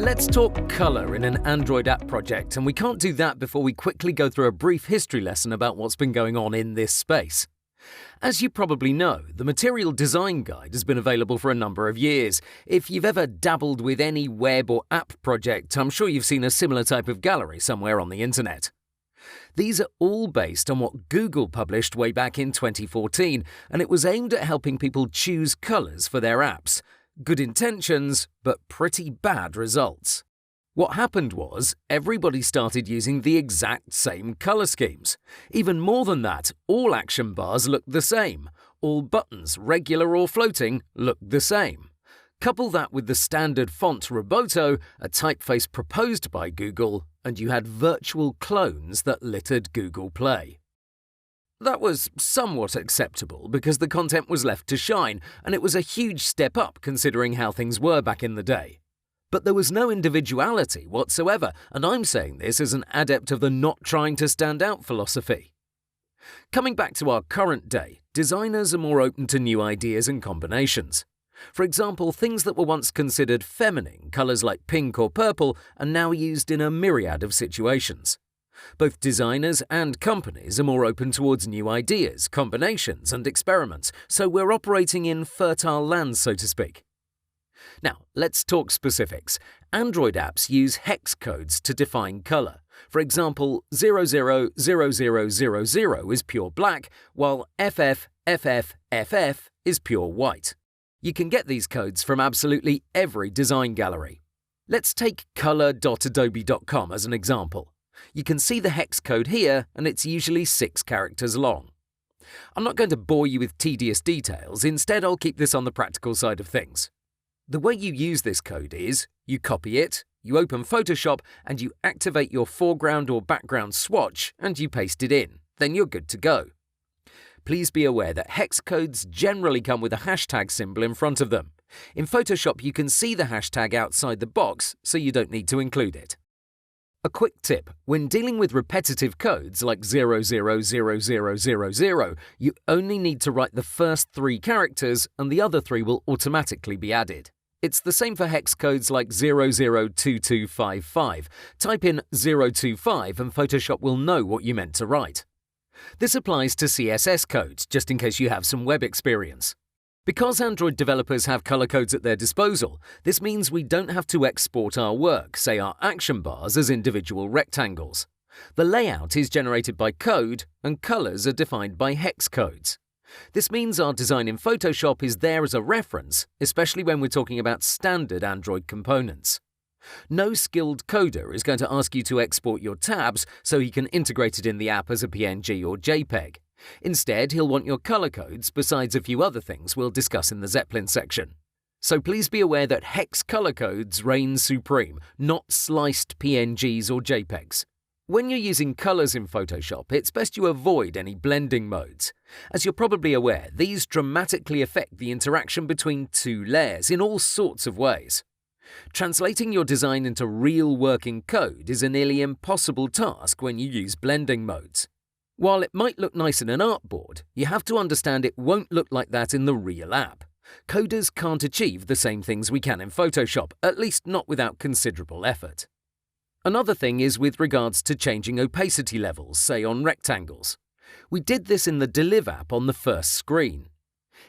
Let's talk colour in an Android app project, and we can't do that before we quickly go through a brief history lesson about what's been going on in this space. As you probably know, the Material Design Guide has been available for a number of years. If you've ever dabbled with any web or app project, I'm sure you've seen a similar type of gallery somewhere on the internet. These are all based on what Google published way back in 2014, and it was aimed at helping people choose colours for their apps. Good intentions, but pretty bad results. What happened was, everybody started using the exact same colour schemes. Even more than that, all action bars looked the same. All buttons, regular or floating, looked the same. Couple that with the standard font Roboto, a typeface proposed by Google, and you had virtual clones that littered Google Play. That was somewhat acceptable because the content was left to shine, and it was a huge step up considering how things were back in the day. But there was no individuality whatsoever, and I'm saying this as an adept of the not trying to stand out philosophy. Coming back to our current day, designers are more open to new ideas and combinations. For example, things that were once considered feminine, colours like pink or purple, are now used in a myriad of situations. Both designers and companies are more open towards new ideas, combinations, and experiments, so we're operating in fertile land, so to speak. Now, let's talk specifics. Android apps use hex codes to define colour. For example, 000000 is pure black, while FFFFF is pure white. You can get these codes from absolutely every design gallery. Let's take color.adobe.com as an example. You can see the hex code here, and it's usually 6 characters long. I'm not going to bore you with tedious details, instead I'll keep this on the practical side of things. The way you use this code is, you copy it, you open Photoshop, and you activate your foreground or background swatch, and you paste it in. Then you're good to go. Please be aware that hex codes generally come with a hashtag symbol in front of them. In Photoshop you can see the hashtag outside the box, so you don't need to include it. A quick tip, when dealing with repetitive codes like 000000, you only need to write the first 3 characters and the other 3 will automatically be added. It's the same for hex codes like 002255. Type in 025 and Photoshop will know what you meant to write. This applies to CSS codes, just in case you have some web experience. Because Android developers have color codes at their disposal, this means we don't have to export our work, say our action bars, as individual rectangles. The layout is generated by code, and colors are defined by hex codes. This means our design in Photoshop is there as a reference, especially when we're talking about standard Android components. No skilled coder is going to ask you to export your tabs so he can integrate it in the app as a PNG or JPEG. Instead, he'll want your color codes besides a few other things we'll discuss in the Zeppelin section. So please be aware that hex color codes reign supreme, not sliced PNGs or JPEGs. When you're using colors in Photoshop, it's best you avoid any blending modes. As you're probably aware, these dramatically affect the interaction between 2 layers in all sorts of ways. Translating your design into real working code is a nearly impossible task when you use blending modes. While it might look nice in an artboard, you have to understand it won't look like that in the real app. Coders can't achieve the same things we can in Photoshop, at least not without considerable effort. Another thing is with regards to changing opacity levels, say on rectangles. We did this in the Deliv app on the first screen.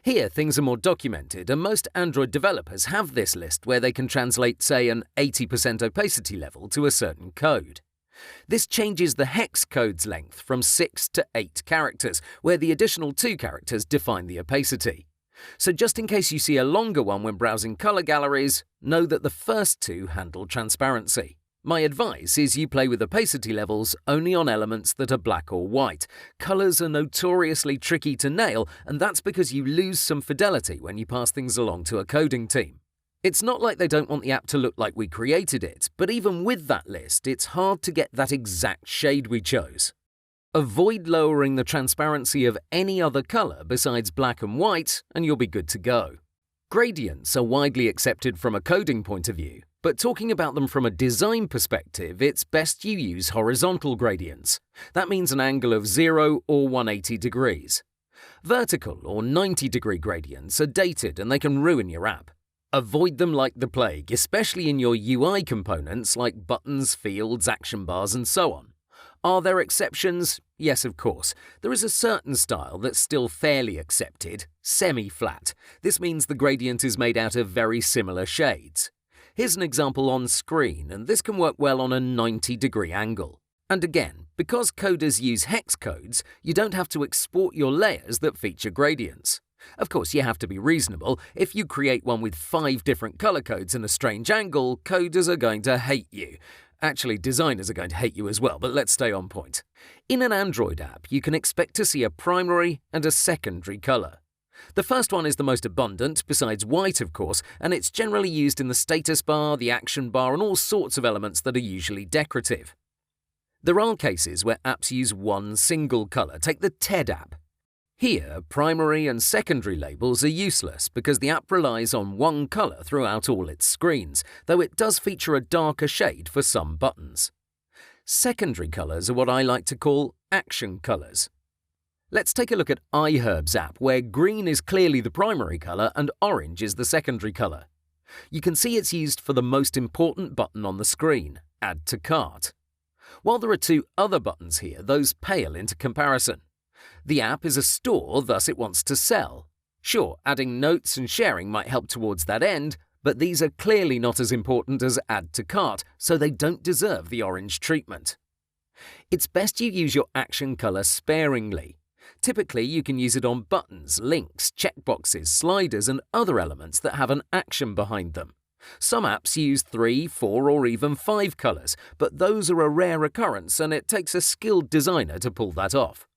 Here things are more documented, and most Android developers have this list where they can translate, say, an 80% opacity level to a certain code. This changes the hex code's length from 6 to 8 characters, where the additional 2 characters define the opacity. So just in case you see a longer one when browsing color galleries, know that the first 2 handle transparency. My advice is you play with opacity levels only on elements that are black or white. Colors are notoriously tricky to nail, and that's because you lose some fidelity when you pass things along to a coding team. It's not like they don't want the app to look like we created it, but even with that list, it's hard to get that exact shade we chose. Avoid lowering the transparency of any other color besides black and white, and you'll be good to go. Gradients are widely accepted from a coding point of view, but talking about them from a design perspective, it's best you use horizontal gradients. That means an angle of 0 or 180 degrees. Vertical or 90-degree gradients are dated and they can ruin your app. Avoid them like the plague, especially in your UI components like buttons, fields, action bars, and so on. Are there exceptions? Yes, of course. There is a certain style that's still fairly accepted, semi-flat. This means the gradient is made out of very similar shades. Here's an example on screen, and this can work well on a 90-degree angle. And again, because coders use hex codes, you don't have to export your layers that feature gradients. Of course, you have to be reasonable. If you create one with 5 different color codes and a strange angle, coders are going to hate you. Actually, designers are going to hate you as well, but let's stay on point. In an Android app, you can expect to see a primary and a secondary color. The first one is the most abundant, besides white, of course, and it's generally used in the status bar, the action bar, and all sorts of elements that are usually decorative. There are cases where apps use one single color. Take the TED app. Here, primary and secondary labels are useless because the app relies on one color throughout all its screens, though it does feature a darker shade for some buttons. Secondary colors are what I like to call action colors. Let's take a look at iHerb's app, where green is clearly the primary color and orange is the secondary color. You can see it's used for the most important button on the screen, Add to Cart. While there are 2 other buttons here, those pale into comparison. The app is a store, thus it wants to sell. Sure, adding notes and sharing might help towards that end, but these are clearly not as important as Add to Cart, so they don't deserve the orange treatment. It's best you use your action color sparingly. Typically, you can use it on buttons, links, checkboxes, sliders, and other elements that have an action behind them. Some apps use 3, 4, or even 5 colors, but those are a rare occurrence and it takes a skilled designer to pull that off.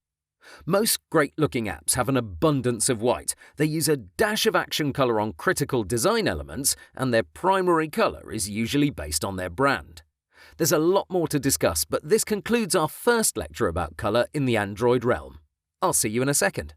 Most great-looking apps have an abundance of white. They use a dash of action color on critical design elements, and their primary color is usually based on their brand. There's a lot more to discuss, but this concludes our first lecture about color in the Android realm. I'll see you in a second.